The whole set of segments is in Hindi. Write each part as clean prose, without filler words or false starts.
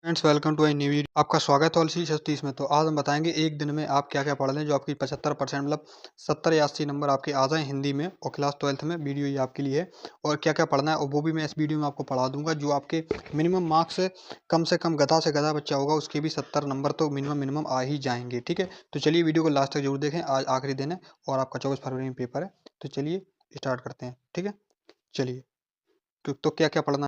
Friends, welcome to a new video. आपका स्वागत है ऑलसी 36 में। तो आज हम बताएंगे एक दिन में आप क्या क्या पढ़ लें जो आपकी 75% मतलब 70 या 80 नंबर आपके आ जाएं हिंदी में और क्लास 12th में। वीडियो ये आपके लिए है और क्या क्या पढ़ना है और वो भी मैं इस वीडियो में आपको पढ़ा दूंगा। जो आपके मिनिमम मार्क्स से कम गधा से गधा बच्चा होगा उसके भी 70 नंबर तो मिनिमम आ ही जाएंगे। ठीक है, तो चलिए वीडियो को लास्ट तक जरूर देखें। आज आखिरी दिन है और आपका 24 फरवरी में पेपर है। तो चलिए स्टार्ट करते हैं। ठीक है, चलिए। तो क्या क्या पढ़ना।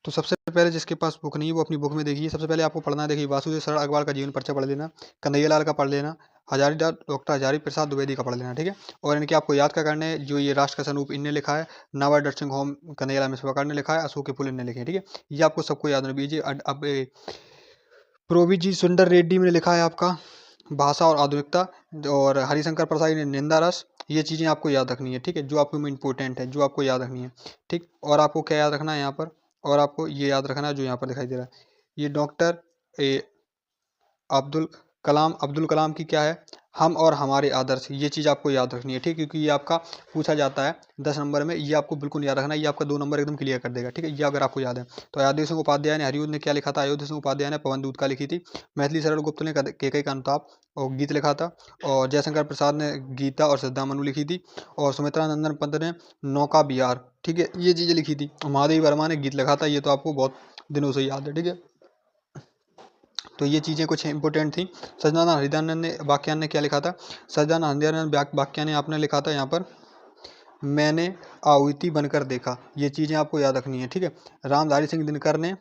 तो सबसे पहले जिसके पास बुक नहीं है वो अपनी बुक में देखिए। सबसे पहले आपको पढ़ना है, देखिए, वासुदेव सरल अग्रवाल का जीवन परिचय पढ़ लेना, कन्हैयालाल का पढ़ लेना, डॉक्टर हजारी प्रसाद द्विवेदी का पढ़ लेना। ठीक है, और इनके आपको याद क्या करना है। जो ये राष्ट्र का स्वरूप इनने लिखा है, नावा नर्सिंग होम कन्हैयालाल मिश्र ने लिखा है, अशोक के फूल इनने लिखे हैं। ठीक है, ये आपको सबको याद रखना दीजिए। अब प्रोविजी सुंदर रेड्डी में लिखा है आपका भाषा और आधुनिकता, और हरिशंकर प्रसाद ने निंदा रस। ये चीज़ें आपको याद रखनी है। ठीक है, जो आपको इम्पोर्टेंट है, जो आपको याद रखनी है। ठीक, और आपको क्या याद रखना है यहाँ पर, और आपको ये याद रखना है जो यहाँ पर दिखाई दे रहा है, ये डॉक्टर अब्दुल कलाम की क्या है, हम और हमारे आदर्श। ये चीज़ आपको याद रखनी है। ठीक, क्योंकि ये आपका पूछा जाता है 10 नंबर में। ये आपको बिल्कुल याद रखना है, ये आपका 2 नंबर एकदम क्लियर कर देगा। ठीक है, ये अगर आपको याद है। तो अयोध्या सिंह उपाध्याय ने हरिओं ने क्या लिखा था, अयोध्या सिंह उपाध्याय ने पवन दूत का लिखी थी। मैथिली शरण गुप्त ने केकई का अनुताप और गीत लिखा था, और जयशंकर प्रसाद ने गीता और श्रद्धामनु लिखी थी, और सुमित्रा नंदन पंत ने नौका बिहार। ठीक है, ये चीज़ें लिखी थी। महादेवी वर्मा ने गीत लिखा था, ये तो आपको बहुत दिनों से याद है। ठीक है, तो ये चीज़ें कुछ इंपॉर्टेंट थी। सच्चिदानंद हरिदयानंद ने वाक्यान ने क्या लिखा था, सच्चिदानंद हरिदयानंद वाक्यान ने आपने लिखा था यहाँ पर, मैंने आहुति बनकर देखा। ये चीज़ें आपको याद रखनी है। ठीक है, रामधारी सिंह दिनकर ने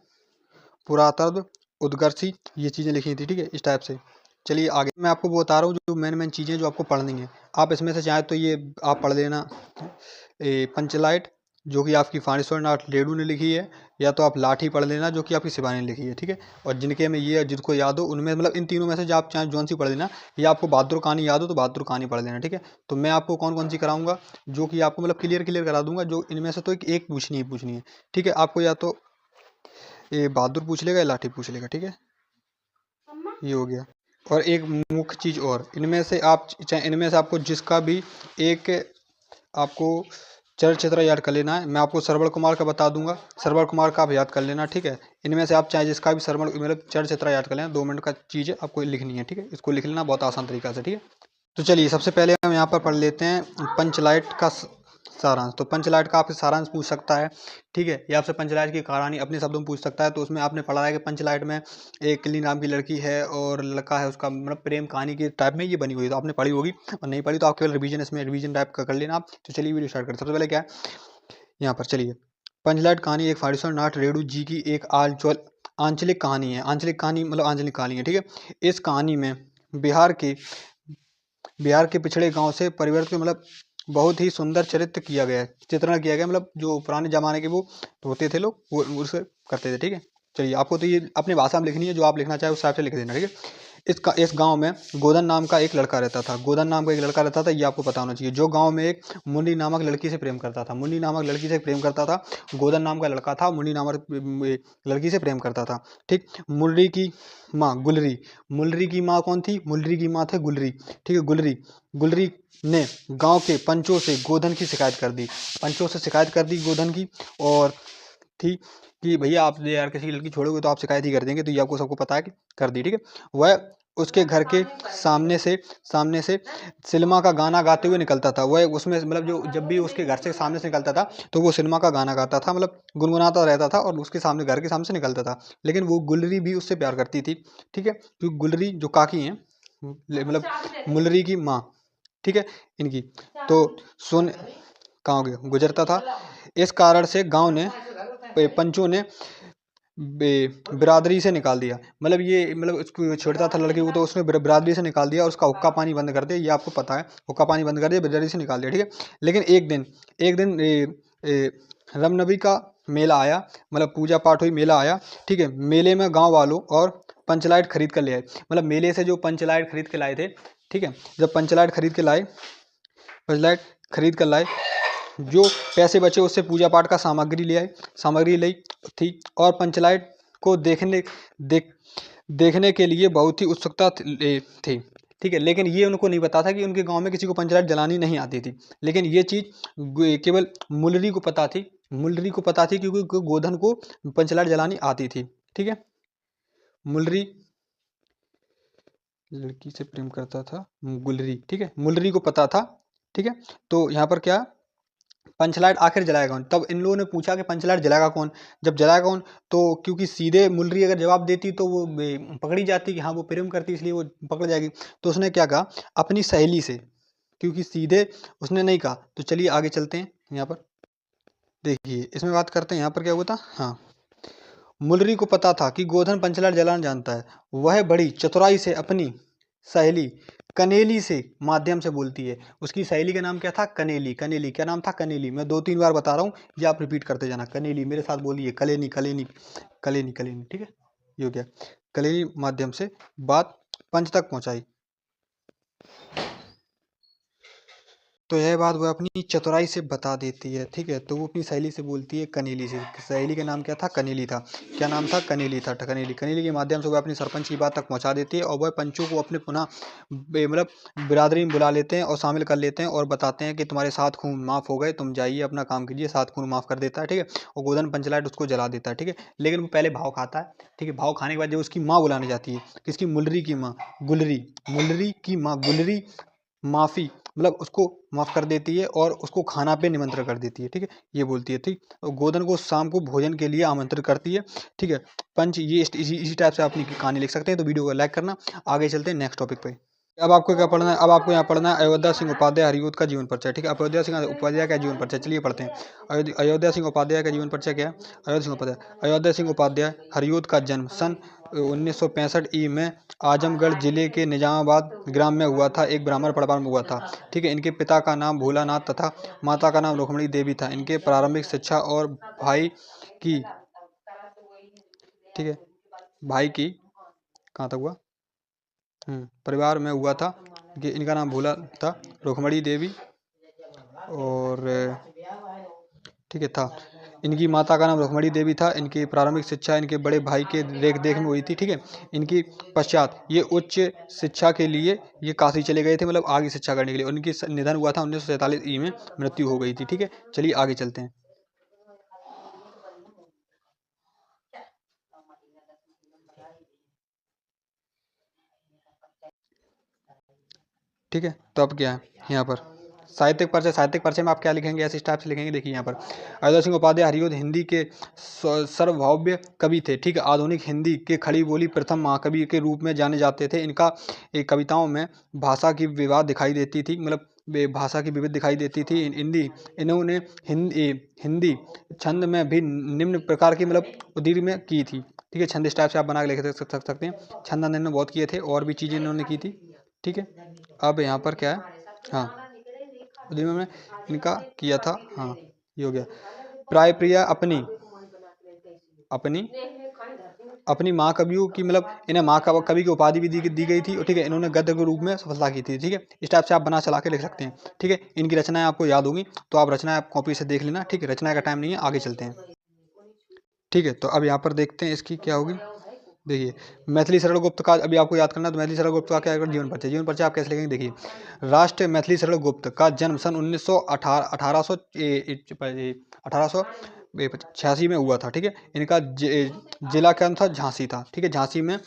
पुरातत्व उद्गर्षी, ये चीज़ें लिखी थी। ठीक है, इस टाइप से। चलिए आगे मैं आपको वो बता रहा हूँ जो मेन चीज़ें जो आपको पढ़नी है। आप इसमें से चाहे तो ये आप पढ़ लेना पंचलाइट, जो कि आपकी फानेश्वर नाथ रेणु ने लिखी है, या तो आप लाठी पढ़ लेना जो कि आपकी शिवानी ने लिखी है। ठीक है, और जिनके में ये जिनको याद हो उनमें मतलब इन तीनों में से जो आप चाहे जौन सी पढ़ लेना, या आपको बहादुर कहानी याद हो तो बहादुर कहानी पढ़ लेना। ठीक है, तो मैं आपको कौन कौन सी कराऊंगा जो कि आपको मतलब क्लियर करा दूंगा। जो इनमें से तो एक पूछनी है। ठीक है, आपको या तो ये बहादुर पूछ लेगा या लाठी पूछ लेगा। ठीक है, ये हो गया। और एक मुख्य चीज़ और, इनमें से आप चाहे इनमें से आपको जिसका भी एक आपको चलचित्र याद कर लेना है। मैं आपको श्रवण कुमार का बता दूंगा, श्रवण कुमार का आप याद कर लेना। ठीक है, इनमें से आप चाहे जिसका भी श्रवण मतलब चलचित्र याद कर लेना। 2 मिनट का चीज़ है, आपको लिखनी है। ठीक है, इसको लिख लेना बहुत आसान तरीका से। ठीक है, तो चलिए सबसे पहले हम यहाँ पर पढ़ लेते हैं पंचलाइट का सारांश। तो पंचलाइट का आपसे सारांश पूछ सकता है। ठीक है, ये आपसे पंचलाइट की कहानी अपने शब्दों में पूछ सकता है। तो उसमें आपने पढ़ा है कि पंचलाइट में एक किल्ली नाम की लड़की है और लड़का है, उसका मतलब प्रेम कहानी के टाइप में ये बनी हुई है। तो आपने पढ़ी होगी, और नहीं पढ़ी तो आप केवल रिवीजन, इसमें रिवीजन टाइप का कर लेना आप। तो चलिए वीडियो स्टार्ट करते हैं। सबसे पहले क्या है यहाँ पर, चलिए। पंचलाइट कहानी एक फारिश्वर नाथ रेणु जी की एक आंचलिक कहानी है। आंचलिक कहानी मतलब आंचलिक कहानी है। ठीक है, इस कहानी में बिहार के पिछड़े गांव से परिवर्तित मतलब बहुत ही सुंदर चरित्र किया गया है, चित्रण किया गया। मतलब जो पुराने जमाने के वो होते थे लोग, वो उसे करते थे। ठीक है, चलिए आपको तो ये अपनी भाषा में लिखनी है, जो आप लिखना चाहे उस हिसाब से लिख देना। ठीक है, इस गांव में गोदन नाम का एक लड़का रहता था। गोदन नाम का एक लड़का रहता था, ये आपको पता होना चाहिए। जो गांव में एक मुन्नी नामक लड़की से प्रेम करता था, मुन्नी नामक लड़की से प्रेम करता था। गोदन नाम का लड़का था, मुन्नी नामक लड़की से प्रेम करता था। ठीक, मुर्री की माँ गुलरी, मुलरी की माँ कौन थी, मुलरी की माँ थे गुलरी। ठीक है, गुलरी गुलरी ने गांव के पंचों से गोधन की शिकायत कर दी। पंचों से शिकायत कर दी गोधन की, और थी कि भैया आप यार किसी की लड़की छोड़ोगे तो आप शिकायत ही कर देंगे। तो ये आपको सबको पता है कि कर दी। ठीक है, वह उसके घर के सामने से सिनेमा का गाना गाते हुए निकलता था। वह उसमें मतलब जो जब भी उसके घर से सामने से निकलता था तो वो सिनेमा का गाना गाता था, मतलब गुनगुनाता रहता था, और उसके सामने घर के सामने से निकलता था। लेकिन वो गुलरी भी उससे प्यार करती थी। ठीक है, क्योंकि गुलरी जो काकी हैं मतलब मुलरी की माँ, ठीक है, इनकी, तो सुन कहाँ हो गया गुजरता था। इस कारण से गांव ने पंचों ने बिरादरी से निकाल दिया। मतलब ये मतलब उसको छेड़ता था लड़की को, तो उसने बिरादरी से निकाल दिया और उसका हुक्का पानी बंद कर दिया। ये आपको पता है, हुक्का पानी बंद कर दिया, बिरादरी से निकाल दिया। ठीक है, लेकिन एक दिन रामनवमी का मेला आया, मतलब पूजा पाठ हुई, मेला आया। ठीक है, मेले में गांव वालों और पंचलाइट खरीद कर ले आए। मतलब मेले से जो पंचलाइट खरीद के लाए थे। ठीक है, जब पंचलाइट खरीद कर लाए, जो पैसे बचे उससे पूजा पाठ का सामग्री ली थी, और पंचलाइट को देखने के लिए बहुत ही उत्सुकता थी। ठीक है, लेकिन ये उनको नहीं पता था कि उनके गांव में किसी को पंचलाइट जलानी नहीं आती थी। लेकिन ये चीज़ केवल मुलरी को पता थी। मुलरी को पता थी क्योंकि गोधन को पंचलाइट जलानी आती थी। ठीक है, मुलरी लड़की से प्रेम करता था गुलरी, ठीक है, मुलरी को पता था, ठीक है। तो यहाँ पर क्या, पंचलाइट आखिर जलाएगा कौन? तब इन लोगों ने पूछा कि पंचलाइट जलाएगा कौन? जब जलाएगा कौन, तो क्योंकि सीधे मुलरी अगर जवाब देती तो वो पकड़ी जाती कि हाँ वो प्रेम करती, इसलिए वो पकड़ जाएगी। तो उसने क्या कहा, अपनी सहेली से, क्योंकि सीधे उसने नहीं कहा। तो चलिए आगे चलते हैं। यहाँ पर देखिए, इसमें बात करते हैं, यहाँ पर क्या हुआ था। हाँ, मुलरी को पता था कि गोधन पंचलाइट जलाना जानता है। वह बड़ी चतुराई से अपनी सहेली कनेली से माध्यम से बोलती है। उसकी सहेली का नाम क्या था, कनेली। कनेली क्या नाम था, कनेली। मैं 2-3 बार बता रहा हूँ, ये आप रिपीट करते जाना। कनेली मेरे साथ बोलिए, कलेनी कलेनी कलेनी कलेनी, ठीक है, ये हो गया। कलेनी माध्यम से बात पंच तक पहुंचाई। तो यह बात वह अपनी चतुराई से बता देती है, ठीक है। तो वो अपनी सहेली से बोलती है कनेली से। सहेली का नाम क्या था, कनेली था। क्या नाम था, कनेली था। कनेली, कनेली के माध्यम से वह अपनी सरपंच की बात तक पहुंचा देती है और वह पंचों को अपने पुनः मतलब बिरादरी में बुला लेते हैं और शामिल कर लेते हैं और बताते हैं कि तुम्हारे 7 खून माफ़ हो गए, तुम जाइए अपना काम कीजिए। 7 खून माफ़ कर देता है, ठीक है। और गोधन पंचलाइट उसको जला देता है, ठीक है। लेकिन वो पहले भाव खाता है, ठीक है। भाव खाने के बाद जब उसकी माँ बुलाने जाती है, किसकी, मुलरी की माँ, गुलरी, मुलरी की माँ गुलरी माफ़ी मतलब उसको माफ़ कर देती है और उसको खाना पे निमंत्रण कर देती है, ठीक है। ये बोलती है, ठीक। और गोधन को शाम को भोजन के लिए आमंत्रित करती है, ठीक है। पंच ये इसी टाइप से अपनी कहानी लिख सकते हैं। तो वीडियो को लाइक करना। आगे चलते हैं नेक्स्ट टॉपिक पे। अब आपको क्या पढ़ना है, अब आपको यहाँ पढ़ना है अयोध्या सिंह उपाध्याय हरियूद का जीवन परिचय, ठीक है। अयोध्या सिंह उपाध्याय का जीवन परिचय, चलिए पढ़ते हैं। अयोध्या सिंह उपाध्याय का जीवन परिचय क्या है। अयोध्या सिंह उपाध्याय हरियूद का जन्म सन 1965 में आजमगढ़ जिले के निजामाबाद ग्राम में हुआ था। एक ब्राह्मण परिवार में हुआ था, ठीक है। इनके पिता का नाम भोलानाथ तथा माता का नाम रुक्मणी देवी था। इनके प्रारंभिक शिक्षा और भाई की, ठीक है, भाई की कहाँ तक हुआ, परिवार में हुआ था कि इनका नाम भोला था, रुक्मणी देवी, और ठीक है था। इनकी माता का नाम रुक्मणी देवी था। इनकी प्रारंभिक शिक्षा इनके बड़े भाई के देख देख में हुई थी, ठीक है। इनकी पश्चात ये उच्च शिक्षा के लिए ये काशी चले गए थे, मतलब आगे शिक्षा करने के लिए। उनकी निधन हुआ था 1947 में, मृत्यु हो गई थी, ठीक है। चलिए आगे चलते हैं, ठीक है। तो अब क्या है यहाँ पर, साहित्यिक परिचय। साहित्यिक परिचय में आप क्या लिखेंगे, ऐसे टाइप से लिखेंगे। देखिए यहाँ पर अयोध्या सिंह उपाध्याय हरियूद हिंदी के सर्वभव्य कवि थे, ठीक है। आधुनिक हिंदी के खड़ी बोली प्रथम महाकवि के रूप में जाने जाते थे। इनका कविताओं में भाषा की विवाद दिखाई देती थी, मतलब भाषा की विविध दिखाई देती थी। हिंदी इन्होंने हिंदी छंद में भी निम्न प्रकार की मतलब उद्धृति में की थी, ठीक है। छंद इस टाइप से आप बना के लिख सकते हैं। छंद इन्होंने बहुत किए थे और भी चीज़ें इन्होंने की थी, ठीक है। अब यहाँ पर क्या है, हाँ, उद्यमी में इनका किया था, हाँ, ये हो गया। प्राय प्रिया अपनी अपनी अपनी माँ कवियों की मतलब इन्हें माँ कवि की उपाधि भी दी गई थी, ठीक है। इन्होंने गद्य के रूप में सफलता की थी, ठीक है। इस टाइप से आप बना चला के लिख सकते हैं, ठीक है। इनकी रचनाएं आपको याद होंगी, तो आप रचनाएं आप कॉपी से देख लेना, ठीक है। रचना का टाइम नहीं है, आगे चलते हैं, ठीक है। तो अब यहाँ पर देखते हैं इसकी क्या होगी। देखिए, मैथिली शरण गुप्त का अभी आपको याद करना है। तो मैथिली शरण गुप्त का क्या है, जीवन परिचय। जीवन परिचय आप कैसे लिखेंगे, देखिए। राष्ट्र मैथिली शरण गुप्त का जन्म सन 1886 में हुआ था, ठीक है। इनका जिला क्या था, झांसी था, ठीक है। झांसी में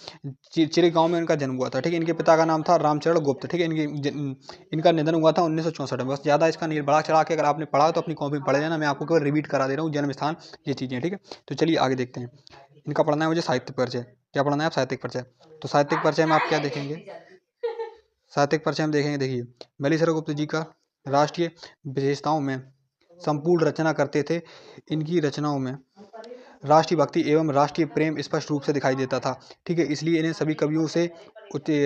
चिरे गांव में इनका जन्म हुआ था, ठीक है। इनके पिता का नाम था रामचरण गुप्त, ठीक है। इनका निधन हुआ था 1964 में। बस ज़्यादा इसका नहीं, बड़ा चढ़ा के अगर आपने पढ़ा तो अपनी कॉपी में पढ़ लेना। मैं आपको केवल रिपीट करा दे रहा हूँ, जन्म स्थान, ये चीज़ें, ठीक है। तो चलिए आगे देखते हैं। इनका पढ़ना है मुझे साहित्य परिचय। क्या पढ़ना है आप, साहित्यिक परिचय। तो साहित्यिक परिचय में आप क्या देखेंगे, साहित्यिक परिचय में देखेंगे, देखिए। मैथिली शरण गुप्त जी का राष्ट्रीय विशेषताओं में संपूर्ण रचना करते थे। इनकी रचनाओं में राष्ट्रीय भक्ति एवं राष्ट्रीय प्रेम स्पष्ट रूप से दिखाई देता था, ठीक है। इसलिए इन्हें सभी कवियों से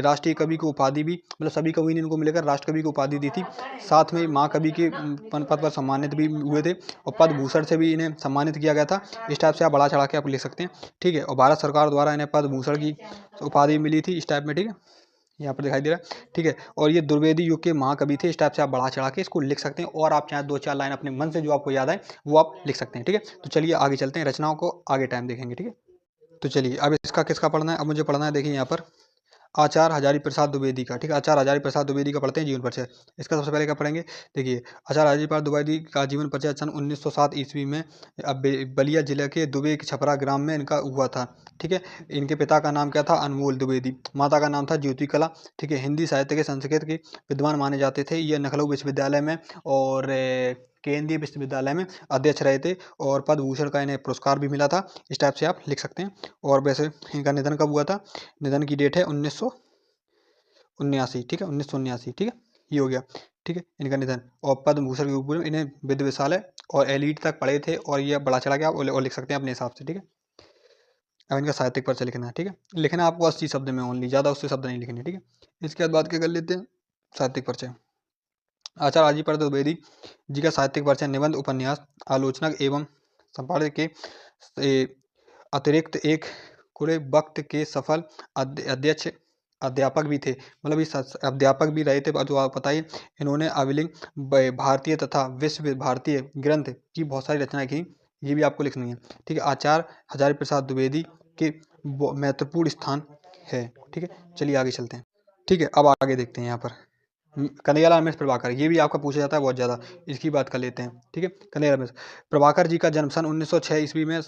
राष्ट्रीय कवि की उपाधि भी, मतलब सभी कवि ने इनको मिलकर राष्ट्र कवि की उपाधि दी थी। साथ में महाकवि के पद पर सम्मानित भी हुए थे और पद्म भूषण से भी इन्हें सम्मानित किया गया था। इस टाइप से आप बढ़ा चढ़ा के आप लिख सकते हैं, ठीक है। और भारत सरकार द्वारा इन्हें पद्म भूषण की उपाधि मिली थी, इस टाइप में, ठीक है। यहाँ पर दिखाई दे रहा है, ठीक है। और ये द्विवेदी युग के महाकवि थे। इस टाइप से आप बढ़ा चढ़ा के इसको लिख सकते हैं और आप चाहे 2-4 लाइन अपने मन से जो आपको याद आए वो आप लिख सकते हैं, ठीक है। तो चलिए आगे चलते हैं, रचनाओं को आगे टाइम देखेंगे, ठीक है। तो चलिए अब इसका किसका पढ़ना है, अब मुझे पढ़ना है। देखिए यहाँ पर आचार्य हजारी प्रसाद द्विवेदी का, ठीक है, आचार्य हजारी प्रसाद द्विवेदी का पढ़ते हैं जीवन परिचय। इसका सबसे पहले क्या पढ़ेंगे, देखिए आचार्य हजारी प्रसाद द्विवेदी का जीवन परिचय सन 1907 ईस्वी में बलिया जिले के दुबे के छपरा ग्राम में इनका हुआ था, ठीक है। इनके पिता का नाम क्या था, अनमोल द्विवेदी, माता का नाम था ज्योति कला, ठीक है। हिंदी साहित्य के संस्कृत के विद्वान माने जाते थे। ये लखनऊ विश्वविद्यालय में और केंद्रीय विश्वविद्यालय में अध्यक्ष रहे थे और पद्म भूषण का इन्हें पुरस्कार भी मिला था। इस टाइप से आप लिख सकते हैं। और वैसे इनका निधन कब हुआ था, निधन की डेट है 1979, ठीक है, 1979, ठीक है, ये हो गया, ठीक है, इनका निधन। और पद्म भूषण के ऊपर इन्हें विद्य विशालय और एलिट तक पढ़े थे और ये बड़ा चढ़ा गया और लिख सकते हैं अपने हिसाब से, ठीक है। अब इनका साहित्यिक परिचय लिखना है, ठीक है, लिखना आपको 80 शब्द में ओनली, ज़्यादा उससे शब्द नहीं लिखने, ठीक है। इसके बाद बात क्या कर लेते हैं, साहित्यिक परिचय। आचार्य हाजी प्रसाद द्विवेदी जी का साहित्यिक परिचय निबंध, उपन्यास, आलोचना एवं संपादक के अतिरिक्त एक पूरे वक्त के सफल अध्यक्ष अध्यापक भी थे, मतलब इस अध्यापक भी रहे थे। जो आप बताइए, इन्होंने अविलिंग भारतीय तथा विश्व भारतीय ग्रंथ की बहुत सारी रचनाएं की, ये भी आपको लिखनी है, ठीक है। आचार्य हजारी प्रसाद द्विवेदी के महत्वपूर्ण स्थान है, ठीक है। चलिए आगे चलते हैं, ठीक है। अब आगे देखते हैं यहाँ पर कन्हैयालाल मिश्र प्रभाकर, ये भी आपका पूछा जाता है बहुत ज़्यादा, इसकी बात कर लेते हैं, ठीक है। कन्हैयालाल मिश्र प्रभाकर जी का जन्म सन 1906 ईस्वी में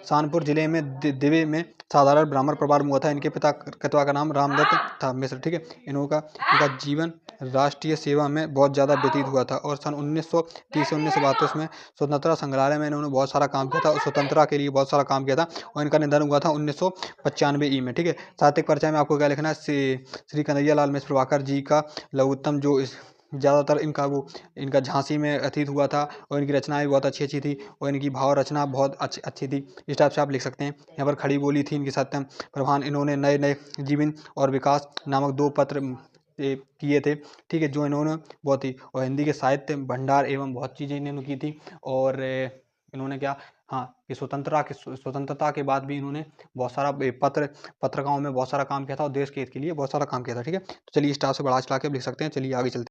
कानपुर जिले में दिवे में साधारण ब्राह्मण परिवार में हुआ था। इनके पिता का नाम रामदत्त था मिश्र, ठीक है। इनका जीवन राष्ट्रीय सेवा में बहुत ज़्यादा व्यतीत हुआ था और सन 1930 से 1932 में स्वतंत्रता संग्रहालय में इन्होंने बहुत सारा काम किया था और स्वतंत्रता के लिए बहुत सारा काम किया था और इनका निधन हुआ था 1995 में, ठीक है। साहित्यिक परिचय में आपको क्या लिखना है, श्री कन्हैयालाल मिश्र प्रभाकर जी का लघुत्तम जो ज़्यादातर इनका झांसी में व्यतीत हुआ था और इनकी रचनाएं बहुत अच्छी थी और इनकी भाव रचना बहुत अच्छी थी। इस टाइप से आप लिख सकते हैं। यहाँ पर खड़ी बोली थी इनके साथ प्रधान, इन्होंने नए नए जीवन और विकास नामक 2 पत्र किए थे, ठीक है, जो इन्होंने बहुत ही, और हिंदी के साहित्य भंडार एवं बहुत चीज़ें इन्होंने की थी। और इन्होंने क्या, हाँ, कि स्वतंत्रता के बाद भी इन्होंने बहुत सारा पत्रिकाओं में बहुत सारा काम किया था और देश के हित के लिए बहुत सारा काम किया था, ठीक है। तो चलिए इस टाइप से बढ़ा चढ़ा के लिख सकते हैं। चलिए आगे चलते हैं।